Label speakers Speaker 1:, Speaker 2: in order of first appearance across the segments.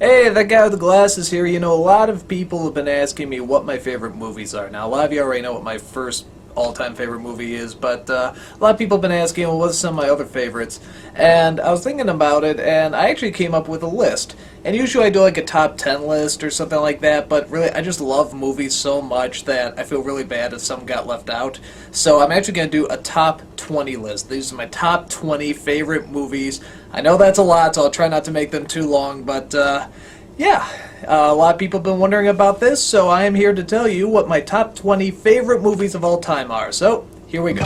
Speaker 1: Hey, that guy with the glasses here. You know, a lot of people have been asking me what my favorite movies are. Now, a lot of you already know what my first all-time favorite movie is, but a lot of people have been asking, well, what's some of my other favorites? And I was thinking about it, and I actually came up with a list. And usually I do like a top 10 list or something like that, but really I just love movies so much that I feel really bad if some got left out. So I'm actually going to do a top 20 list. These are my top 20 favorite movies. I know that's a lot, so I'll try not to make them too long, but yeah. A lot of people have been wondering about this, so I am here to tell you what my top 20 favorite movies of all time are. So, here we go.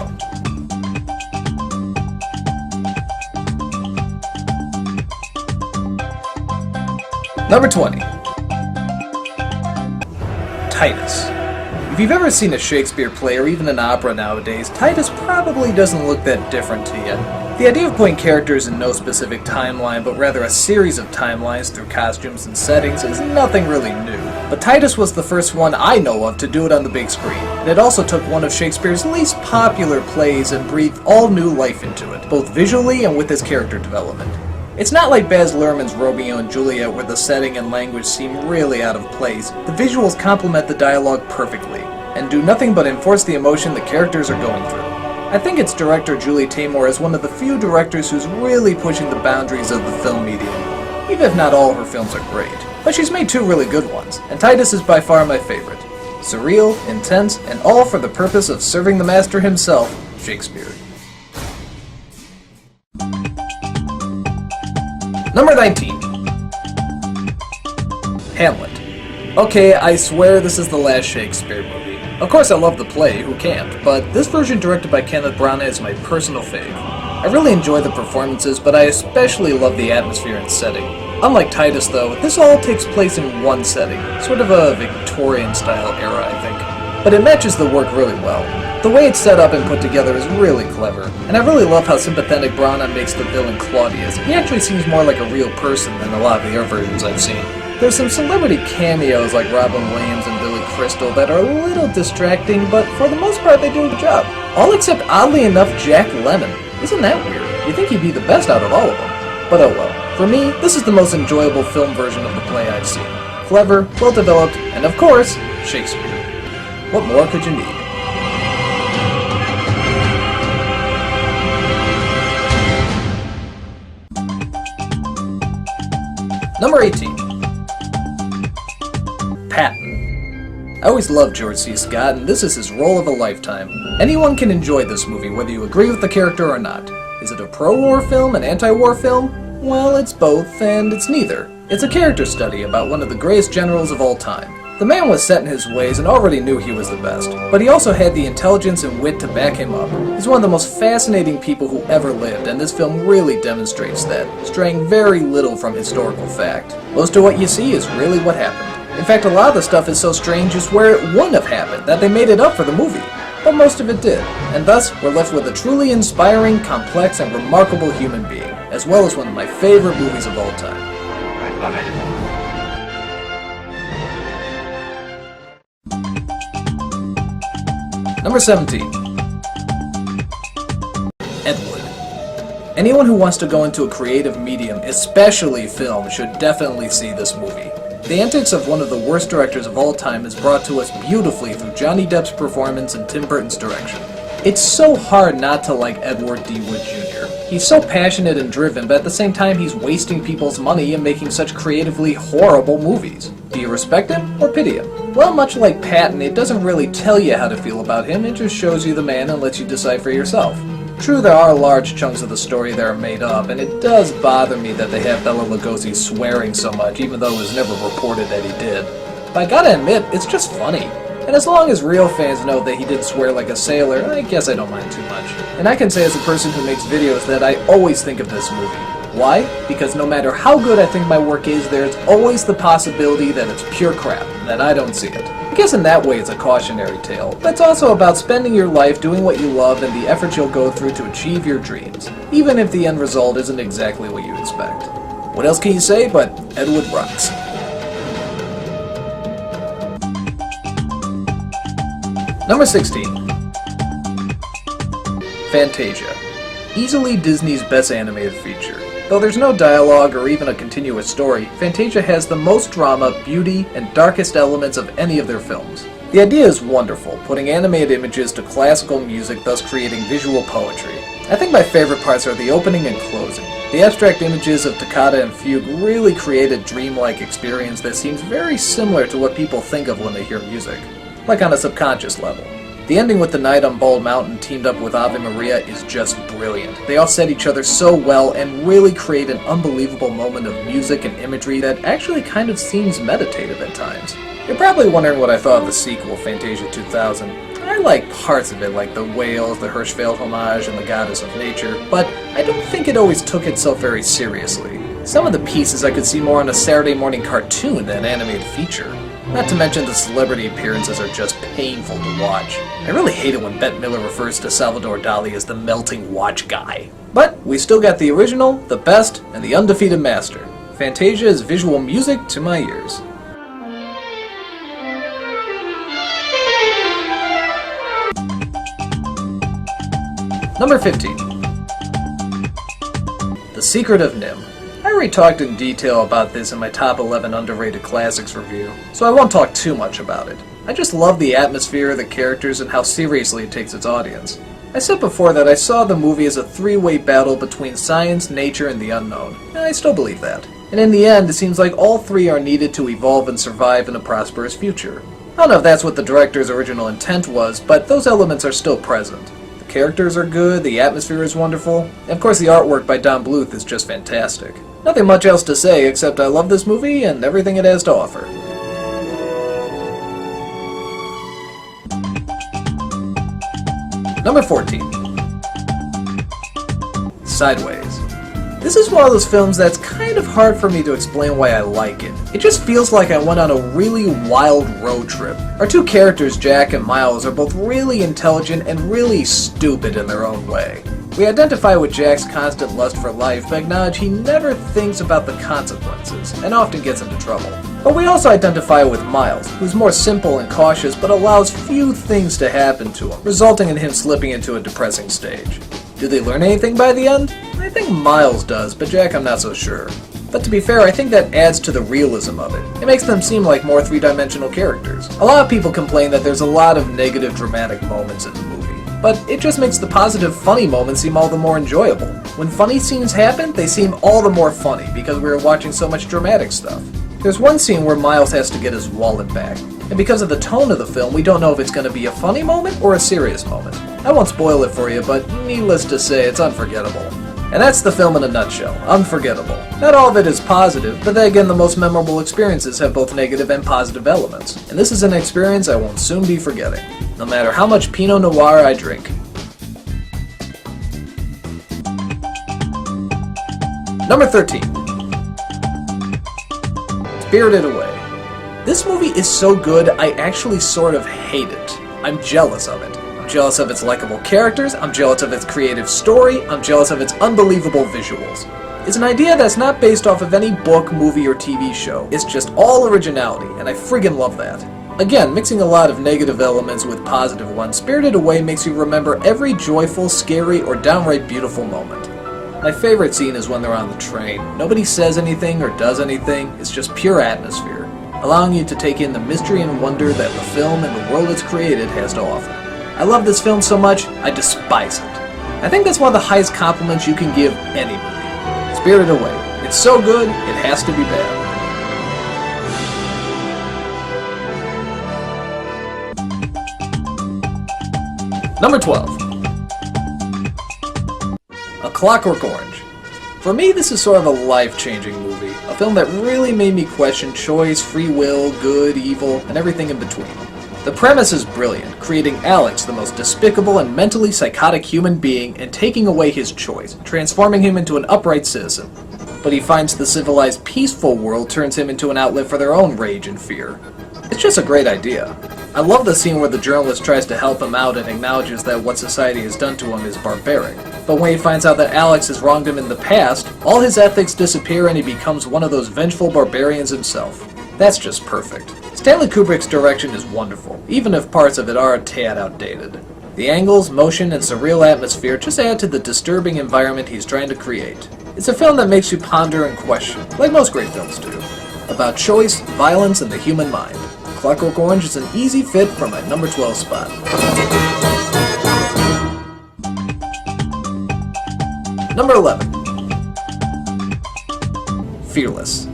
Speaker 1: Number 20. Titus. If you've ever seen a Shakespeare play or even an opera nowadays, Titus probably doesn't look that different to you. The idea of putting characters in no specific timeline, but rather a series of timelines through costumes and settings is nothing really new. But Titus was the first one I know of to do it on the big screen, and it also took one of Shakespeare's least popular plays and breathed all new life into it, both visually and with his character development. It's not like Baz Luhrmann's Romeo and Juliet where the setting and language seem really out of place. The visuals complement the dialogue perfectly, and do nothing but enforce the emotion the characters are going through. I think its director Julie Taymor is one of the few directors who's really pushing the boundaries of the film medium, even if not all of her films are great. But she's made two really good ones, and Titus is by far my favorite. Surreal, intense, and all for the purpose of serving the master himself, Shakespeare. Number 19. Hamlet. Okay, I swear this is the last Shakespeare movie. Of course I love the play, who can't, but this version directed by Kenneth Branagh is my personal fave. I really enjoy the performances, but I especially love the atmosphere and setting. Unlike Titus though, this all takes place in one setting, sort of a Victorian-style era I think. But it matches the work really well. The way it's set up and put together is really clever, and I really love how sympathetic Branagh makes the villain Claudius. He actually seems more like a real person than a lot of the other versions I've seen. There's some celebrity cameos like Robin Williams and Billy Crystal that are a little distracting, but for the most part they do a good job. All except, oddly enough, Jack Lemmon. Isn't that weird? You'd think he'd be the best out of all of them. But oh well. For me, this is the most enjoyable film version of the play I've seen. Clever, well-developed, and of course, Shakespeare. What more could you need? Number 18. Patton. I always loved George C. Scott, and this is his role of a lifetime. Anyone can enjoy this movie, whether you agree with the character or not. Is it a pro-war film, an anti-war film? Well, it's both, and it's neither. It's a character study about one of the greatest generals of all time. The man was set in his ways and already knew he was the best, but he also had the intelligence and wit to back him up. He's one of the most fascinating people who ever lived, and this film really demonstrates that, straying very little from historical fact. Most of what you see is really what happened. In fact, a lot of the stuff is so strange it's where it wouldn't have happened, that they made it up for the movie. But most of it did, and thus we're left with a truly inspiring, complex, and remarkable human being, as well as one of my favorite movies of all time.
Speaker 2: I love it.
Speaker 1: Number 17. Ed Wood. Anyone who wants to go into a creative medium, especially film, should definitely see this movie. The antics of one of the worst directors of all time is brought to us beautifully through Johnny Depp's performance and Tim Burton's direction. It's so hard not to like Edward D. Wood Jr. He's so passionate and driven, but at the same time he's wasting people's money and making such creatively horrible movies. Do you respect him or pity him? Well, much like Patton, it doesn't really tell you how to feel about him, it just shows you the man and lets you decide for yourself. True, there are large chunks of the story that are made up, and it does bother me that they have Bela Lugosi swearing so much, even though it was never reported that he did. But I gotta admit, it's just funny. And as long as real fans know that he did swear like a sailor, I guess I don't mind too much. And I can say as a person who makes videos that I always think of this movie. Why? Because no matter how good I think my work is, there's always the possibility that it's pure crap, and that I don't see it. I guess in that way it's a cautionary tale, but it's also about spending your life doing what you love and the effort you'll go through to achieve your dreams, even if the end result isn't exactly what you expect. What else can you say but Ed Wood rocks? Number 16. Fantasia. Easily Disney's best animated feature. Though there's no dialogue or even a continuous story, Fantasia has the most drama, beauty, and darkest elements of any of their films. The idea is wonderful, putting animated images to classical music, thus creating visual poetry. I think my favorite parts are the opening and closing. The abstract images of Toccata and Fugue really create a dreamlike experience that seems very similar to what people think of when they hear music, like on a subconscious level. The ending with the Night on Bald Mountain teamed up with Ave Maria is just brilliant. They offset each other so well and really create an unbelievable moment of music and imagery that actually kind of seems meditative at times. You're probably wondering what I thought of the sequel, Fantasia 2000. I like parts of it, like the whales, the Hirschfeld homage, and the Goddess of Nature, but I don't think it always took itself very seriously. Some of the pieces I could see more on a Saturday morning cartoon than an animated feature. Not to mention the celebrity appearances are just painful to watch. I really hate it when Bette Midler refers to Salvador Dali as the melting watch guy. But we still got the original, the best, and the undefeated master. Fantasia is visual music to my ears. Number 15. The Secret of Nim. I already talked in detail about this in my top 11 underrated classics review, so I won't talk too much about it. I just love the atmosphere, the characters, and how seriously it takes its audience. I said before that I saw the movie as a three-way battle between science, nature, and the unknown, and I still believe that. And in the end, it seems like all three are needed to evolve and survive in a prosperous future. I don't know if that's what the director's original intent was, but those elements are still present. The characters are good, the atmosphere is wonderful, and of course the artwork by Don Bluth is just fantastic. Nothing much else to say except I love this movie and everything it has to offer. Number 14. Sideways. This is one of those films that's kind of hard for me to explain why I like it. It just feels like I went on a really wild road trip. Our two characters, Jack and Miles, are both really intelligent and really stupid in their own way. We identify with Jack's constant lust for life, but acknowledge he never thinks about the consequences, and often gets into trouble. But we also identify with Miles, who's more simple and cautious, but allows few things to happen to him, resulting in him slipping into a depressing stage. Do they learn anything by the end? I think Miles does, but Jack I'm not so sure. But to be fair, I think that adds to the realism of it. It makes them seem like more three-dimensional characters. A lot of people complain that there's a lot of negative dramatic moments in the movie. But it just makes the positive, funny moments seem all the more enjoyable. When funny scenes happen, they seem all the more funny because we are watching so much dramatic stuff. There's one scene where Miles has to get his wallet back, and because of the tone of the film, we don't know if it's going to be a funny moment or a serious moment. I won't spoil it for you, but needless to say, it's unforgettable. And that's the film in a nutshell, unforgettable. Not all of it is positive, but then again the most memorable experiences have both negative and positive elements, and this is an experience I won't soon be forgetting, no matter how much Pinot Noir I drink. Number 13. Spirited Away. This movie is so good I actually sort of hate it. I'm jealous of it. I'm jealous of its likable characters, I'm jealous of its creative story, I'm jealous of its unbelievable visuals. It's an idea that's not based off of any book, movie, or TV show. It's just all originality, and I friggin' love that. Again, mixing a lot of negative elements with positive ones, Spirited Away makes you remember every joyful, scary, or downright beautiful moment. My favorite scene is when they're on the train. Nobody says anything or does anything, it's just pure atmosphere, allowing you to take in the mystery and wonder that the film and the world it's created has to offer. I love this film so much, I despise it. I think that's one of the highest compliments you can give any movie. Spirited Away. It's so good, it has to be bad. Number 12. A Clockwork Orange. For me, this is sort of a life-changing movie. A film that really made me question choice, free will, good, evil, and everything in between. The premise is brilliant, creating Alex, the most despicable and mentally psychotic human being, and taking away his choice, transforming him into an upright citizen. But he finds the civilized, peaceful world turns him into an outlet for their own rage and fear. It's just a great idea. I love the scene where the journalist tries to help him out and acknowledges that what society has done to him is barbaric. But when he finds out that Alex has wronged him in the past, all his ethics disappear and he becomes one of those vengeful barbarians himself. That's just perfect. Stanley Kubrick's direction is wonderful, even if parts of it are a tad outdated. The angles, motion, and surreal atmosphere just add to the disturbing environment he's trying to create. It's a film that makes you ponder and question, like most great films do, about choice, violence, and the human mind. Clockwork Orange is an easy fit for my number 12 spot. Number 11. Fearless.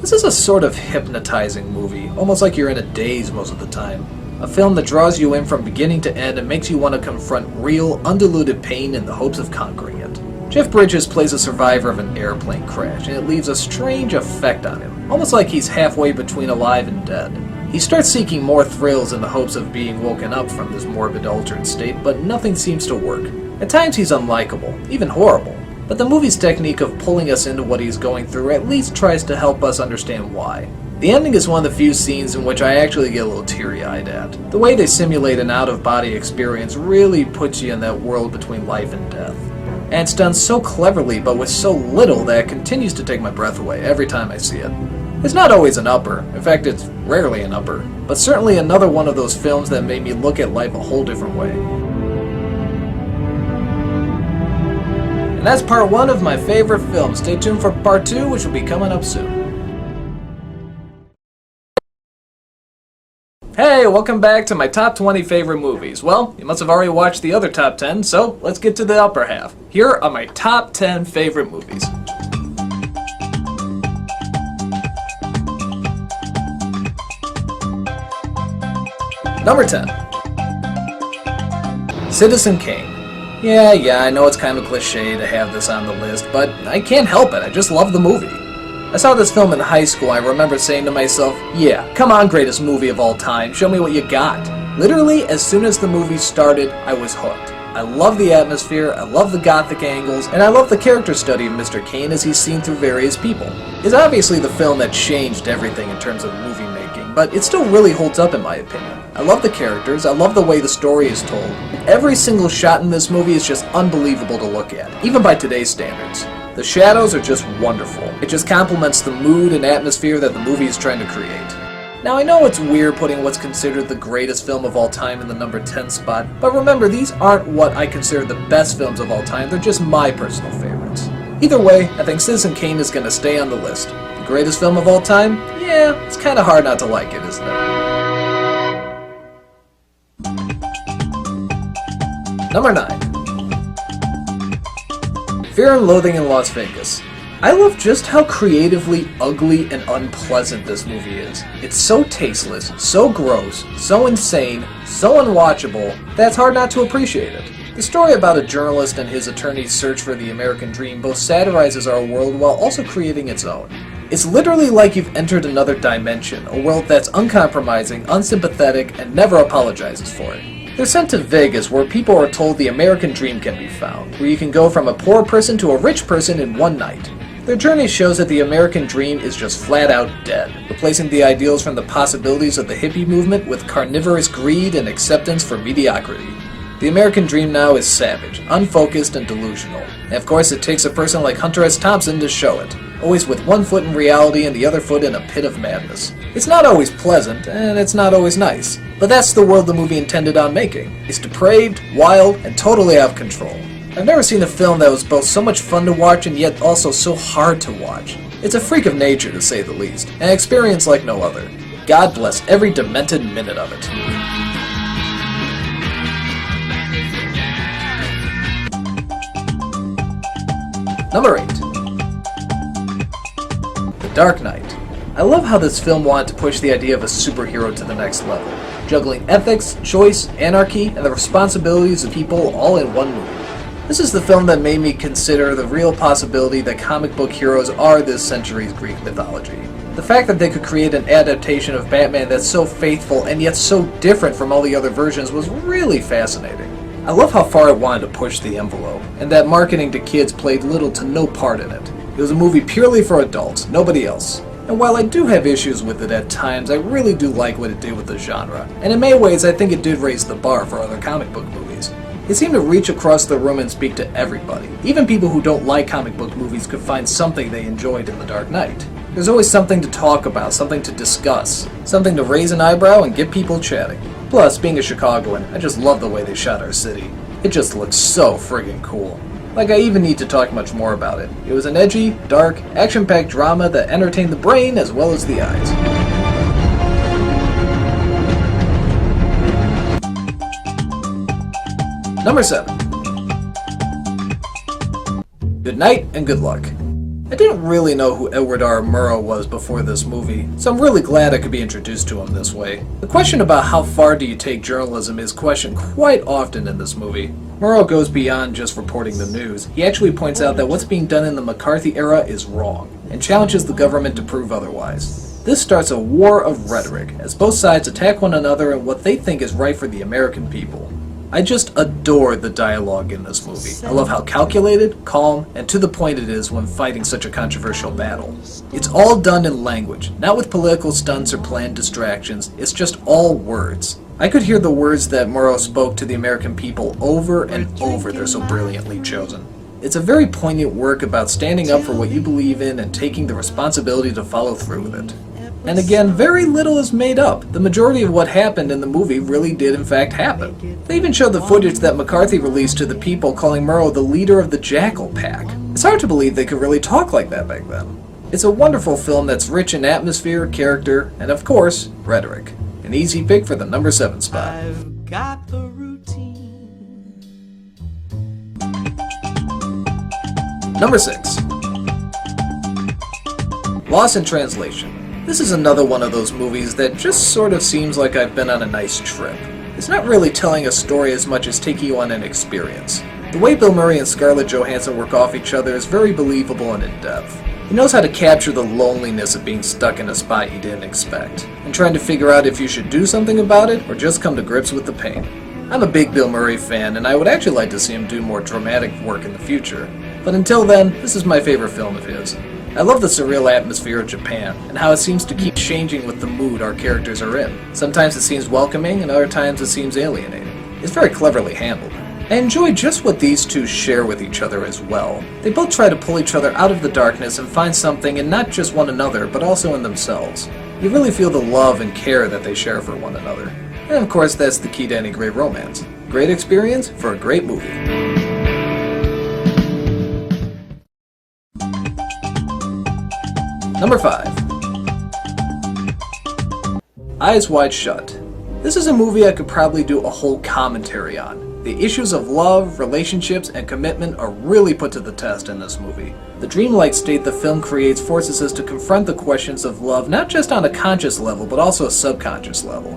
Speaker 1: This is a sort of hypnotizing movie, almost like you're in a daze most of the time. A film that draws you in from beginning to end and makes you want to confront real, undiluted pain in the hopes of conquering it. Jeff Bridges plays a survivor of an airplane crash, and it leaves a strange effect on him, almost like he's halfway between alive and dead. He starts seeking more thrills in the hopes of being woken up from this morbid altered state, but nothing seems to work. At times he's unlikable, even horrible. But the movie's technique of pulling us into what he's going through at least tries to help us understand why. The ending is one of the few scenes in which I actually get a little teary-eyed at. The way they simulate an out-of-body experience really puts you in that world between life and death. And it's done so cleverly but with so little that it continues to take my breath away every time I see it. It's not always an upper, in fact it's rarely an upper, but certainly another one of those films that made me look at life a whole different way. And that's part 1 of my favorite films. Stay tuned for part 2, which will be coming up soon. Hey, welcome back to my top 20 favorite movies. Well, you must have already watched the other top 10, so let's get to the upper half. Here are my top 10 favorite movies. Number 10. Citizen Kane. Yeah, I know it's kind of a cliche to have this on the list, but I can't help it, I just love the movie. I saw this film in high school, I remember saying to myself, yeah, come on greatest movie of all time, show me what you got. Literally, as soon as the movie started, I was hooked. I love the atmosphere, I love the gothic angles, and I love the character study of Mr. Kane as he's seen through various people. It's obviously the film that changed everything in terms of movie making, but it still really holds up in my opinion. I love the characters, I love the way the story is told. Every single shot in this movie is just unbelievable to look at, even by today's standards. The shadows are just wonderful. It just complements the mood and atmosphere that the movie is trying to create. Now I know it's weird putting what's considered the greatest film of all time in the number 10 spot, but remember these aren't what I consider the best films of all time, they're just my personal favorites. Either way, I think Citizen Kane is going to stay on the list. The greatest film of all time? Yeah, it's kind of hard not to like it, isn't it? Number 9. Fear and Loathing in Las Vegas. I love just how creatively ugly and unpleasant this movie is. It's so tasteless, so gross, so insane, so unwatchable, that it's hard not to appreciate it. The story about a journalist and his attorney's search for the American dream both satirizes our world while also creating its own. It's literally like you've entered another dimension, a world that's uncompromising, unsympathetic, and never apologizes for it. They're sent to Vegas, where people are told the American dream can be found, where you can go from a poor person to a rich person in one night. Their journey shows that the American dream is just flat out dead, replacing the ideals from the possibilities of the hippie movement with carnivorous greed and acceptance for mediocrity. The American dream now is savage, unfocused, and delusional. And of course it takes a person like Hunter S. Thompson to show it, always with one foot in reality and the other foot in a pit of madness. It's not always pleasant, and it's not always nice, but that's the world the movie intended on making. It's depraved, wild, and totally out of control. I've never seen a film that was both so much fun to watch and yet also so hard to watch. It's a freak of nature, to say the least, an experience like no other. God bless every demented minute of it. Number 8. The Dark Knight. I love how this film wanted to push the idea of a superhero to the next level, juggling ethics, choice, anarchy, and the responsibilities of people all in one movie. This is the film that made me consider the real possibility that comic book heroes are this century's Greek mythology. The fact that they could create an adaptation of Batman that's so faithful and yet so different from all the other versions was really fascinating. I love how far it wanted to push the envelope, and that marketing to kids played little to no part in it. It was a movie purely for adults, nobody else. And while I do have issues with it at times, I really do like what it did with the genre. And in many ways, I think it did raise the bar for other comic book movies. It seemed to reach across the room and speak to everybody. Even people who don't like comic book movies could find something they enjoyed in The Dark Knight. There's always something to talk about, something to discuss, something to raise an eyebrow and get people chatting. Plus, being a Chicagoan, I just love the way they shot our city. It just looks so friggin' cool. Like I even need to talk much more about it. It was an edgy, dark, action-packed drama that entertained the brain as well as the eyes. Number 7. Good night and good luck. I didn't really know who Edward R. Murrow was before this movie, so I'm really glad I could be introduced to him this way. The question about how far do you take journalism is questioned quite often in this movie. Murrow goes beyond just reporting the news. He actually points out that what's being done in the McCarthy era is wrong, and challenges the government to prove otherwise. This starts a war of rhetoric, as both sides attack one another and what they think is right for the American people. I just adore the dialogue in this movie. I love how calculated, calm, and to the point it is when fighting such a controversial battle. It's all done in language, not with political stunts or planned distractions. It's just all words. I could hear the words that Murrow spoke to the American people over and over. They're so brilliantly chosen. It's a very poignant work about standing up for what you believe in and taking the responsibility to follow through with it. And again, very little is made up. The majority of what happened in the movie really did in fact happen. They even showed the footage that McCarthy released to the people calling Murrow the leader of the Jackal Pack. It's hard to believe they could really talk like that back then. It's a wonderful film that's rich in atmosphere, character, and of course, rhetoric. An easy pick for the number 7 spot.
Speaker 2: I've got the routine.
Speaker 1: Number 6. Lost in Translation. This is another one of those movies that just sort of seems like I've been on a nice trip. It's not really telling a story as much as taking you on an experience. The way Bill Murray and Scarlett Johansson work off each other is very believable and in-depth. He knows how to capture the loneliness of being stuck in a spot you didn't expect, and trying to figure out if you should do something about it or just come to grips with the pain. I'm a big Bill Murray fan, and I would actually like to see him do more dramatic work in the future. But until then, this is my favorite film of his. I love the surreal atmosphere of Japan, and how it seems to keep changing with the mood our characters are in. Sometimes it seems welcoming, and other times it seems alienating. It's very cleverly handled. I enjoy just what these two share with each other as well. They both try to pull each other out of the darkness and find something in not just one another, but also in themselves. You really feel the love and care that they share for one another. And of course, that's the key to any great romance. Great experience for a great movie. Number 5. Eyes Wide Shut. This is a movie I could probably do a whole commentary on. The issues of love, relationships, and commitment are really put to the test in this movie. The dreamlike state the film creates forces us to confront the questions of love not just on a conscious level, but also a subconscious level.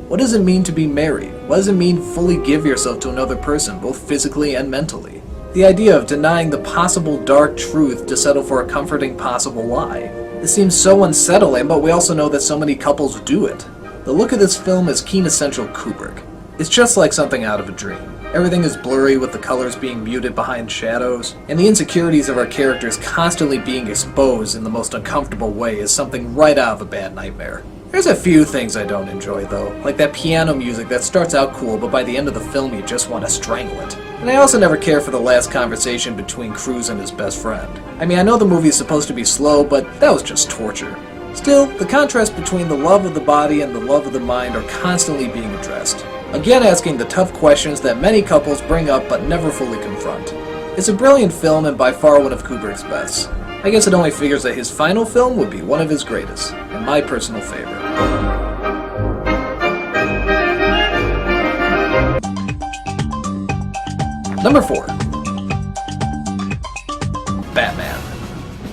Speaker 1: What does it mean to be married? What does it mean fully give yourself to another person, both physically and mentally? The idea of denying the possible dark truth to settle for a comforting possible lie. It seems so unsettling, but we also know that so many couples do it. The look of this film is quintessential Kubrick. It's just like something out of a dream. Everything is blurry with the colors being muted behind shadows, and the insecurities of our characters constantly being exposed in the most uncomfortable way is something right out of a bad nightmare. There's a few things I don't enjoy though, like that piano music that starts out cool but by the end of the film you just want to strangle it. And I also never care for the last conversation between Cruise and his best friend. I mean, I know the movie is supposed to be slow, but that was just torture. Still, the contrast between the love of the body and the love of the mind are constantly being addressed. Again asking the tough questions that many couples bring up but never fully confront. It's a brilliant film and by far one of Kubrick's best. I guess it only figures that his final film would be one of his greatest, and my personal favorite. Number 4. Batman.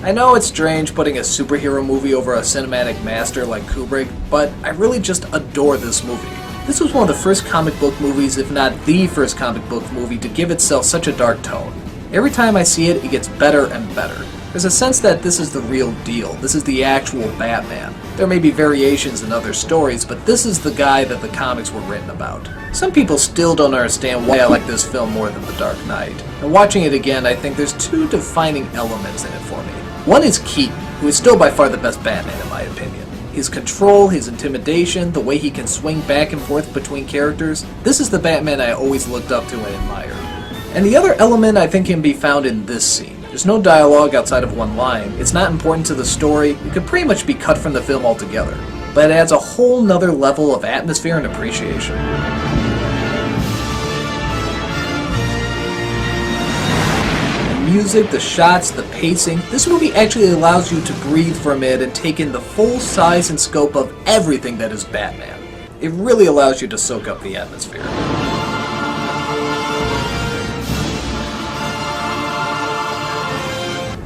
Speaker 1: I know it's strange putting a superhero movie over a cinematic master like Kubrick, but I really just adore this movie. This was one of the first comic book movies, if not the first comic book movie, to give itself such a dark tone. Every time I see it, it gets better and better. There's a sense that this is the real deal. This is the actual Batman. There may be variations in other stories, but this is the guy that the comics were written about. Some people still don't understand why I like this film more than The Dark Knight. And watching it again, I think there's two defining elements in it for me. One is Keaton, who is still by far the best Batman in my opinion. His control, his intimidation, the way he can swing back and forth between characters, this is the Batman I always looked up to and admired. And the other element I think can be found in this scene. There's no dialogue outside of one line, it's not important to the story, it could pretty much be cut from the film altogether, but it adds a whole nother level of atmosphere and appreciation. music, the shots, the pacing, this movie actually allows you to breathe for a minute and take in the full size and scope of everything that is Batman. It really allows you to soak up the atmosphere.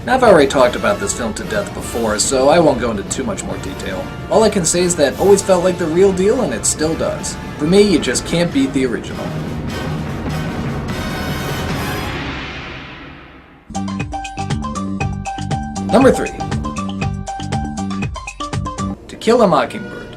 Speaker 1: Now, I've already talked about this film to death before, so I won't go into too much more detail. All I can say is that it always felt like the real deal, and it still does. For me, you just can't beat the original. Number 3. To Kill a Mockingbird.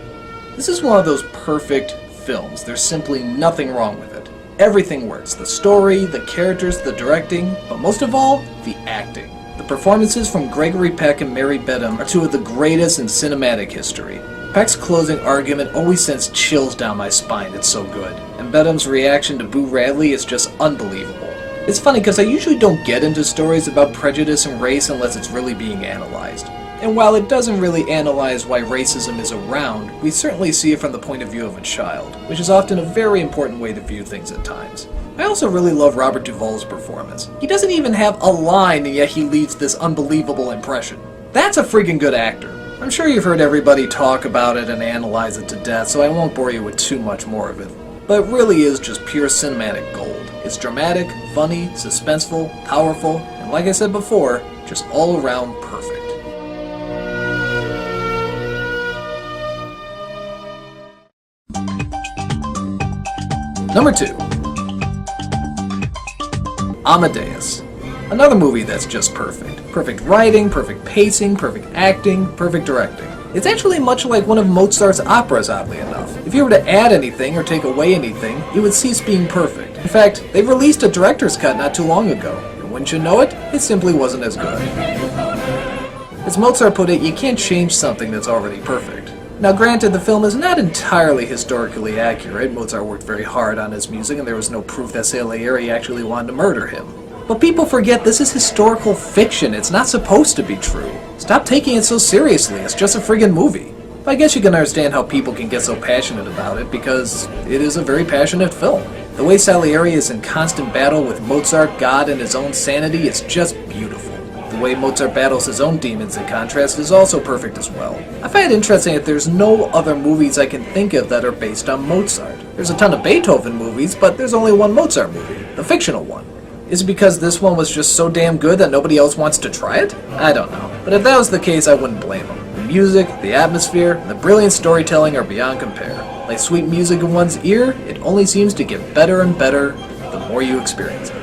Speaker 1: This is one of those perfect films. There's simply nothing wrong with it. Everything works. The story, the characters, the directing, but most of all, the acting. The performances from Gregory Peck and Mary Bedham are two of the greatest in cinematic history. Peck's closing argument always sends chills down my spine, it's so good. And Bedham's reaction to Boo Radley is just unbelievable. It's funny because I usually don't get into stories about prejudice and race unless it's really being analyzed. And while it doesn't really analyze why racism is around, we certainly see it from the point of view of a child, which is often a very important way to view things at times. I also really love Robert Duvall's performance. He doesn't even have a line, and yet he leaves this unbelievable impression. That's a freaking good actor. I'm sure you've heard everybody talk about it and analyze it to death, so I won't bore you with too much more of it. But it really is just pure cinematic gold. It's dramatic, funny, suspenseful, powerful, and like I said before, just all around perfect. Number 2. Amadeus. Another movie that's just perfect. Perfect writing, perfect pacing, perfect acting, perfect directing. It's actually much like one of Mozart's operas, oddly enough. If you were to add anything or take away anything, it would cease being perfect. In fact, they released a director's cut not too long ago, and wouldn't you know it, it simply wasn't as good. As Mozart put it, you can't change something that's already perfect. Now granted, the film is not entirely historically accurate. Mozart worked very hard on his music, and there was no proof that Salieri actually wanted to murder him. But people forget this is historical fiction. It's not supposed to be true. Stop taking it so seriously. It's just a friggin' movie. But I guess you can understand how people can get so passionate about it, because it is a very passionate film. The way Salieri is in constant battle with Mozart, God, and his own sanity is just beautiful. The way Mozart battles his own demons, in contrast, is also perfect as well. I find it interesting that there's no other movies I can think of that are based on Mozart. There's a ton of Beethoven movies, but there's only one Mozart movie, the fictional one. Is it because this one was just so damn good that nobody else wants to try it? I don't know. But if that was the case, I wouldn't blame them. The music, the atmosphere, and the brilliant storytelling are beyond compare. Like sweet music in one's ear, it only seems to get better and better the more you experience it.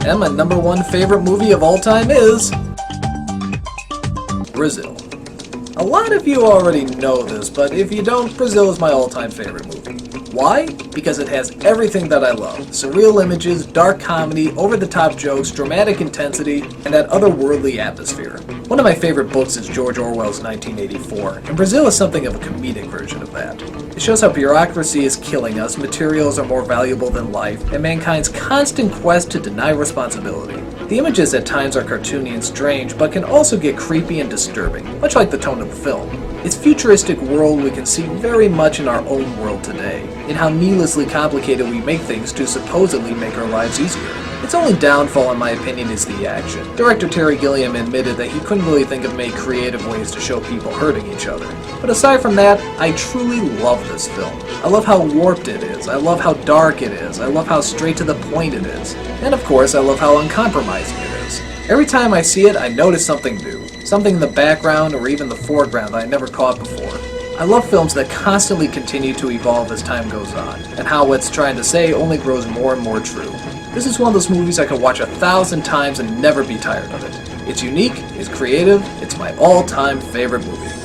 Speaker 1: And my number 1 favorite movie of all time is Brazil. A lot of you already know this, but if you don't, Brazil is my all-time favorite movie. Why? Because it has everything that I love. Surreal images, dark comedy, over-the-top jokes, dramatic intensity, and that otherworldly atmosphere. One of my favorite books is George Orwell's 1984, and Brazil is something of a comedic version of that. It shows how bureaucracy is killing us, materials are more valuable than life, and mankind's constant quest to deny responsibility. The images at times are cartoony and strange, but can also get creepy and disturbing, much like the tone of the film. Its futuristic world we can see very much in our own world today, in how needlessly complicated we make things to supposedly make our lives easier. Its only downfall, in my opinion, is the action. Director Terry Gilliam admitted that he couldn't really think of many creative ways to show people hurting each other. But aside from that, I truly love this film. I love how warped it is, I love how dark it is, I love how straight to the point it is, and of course I love how uncompromising it is. Every time I see it, I notice something new. Something in the background or even the foreground that I never caught before. I love films that constantly continue to evolve as time goes on, and how what's trying to say only grows more and more true. This is one of those movies I could watch 1,000 times and never be tired of it. It's unique, it's creative, it's my all-time favorite movie.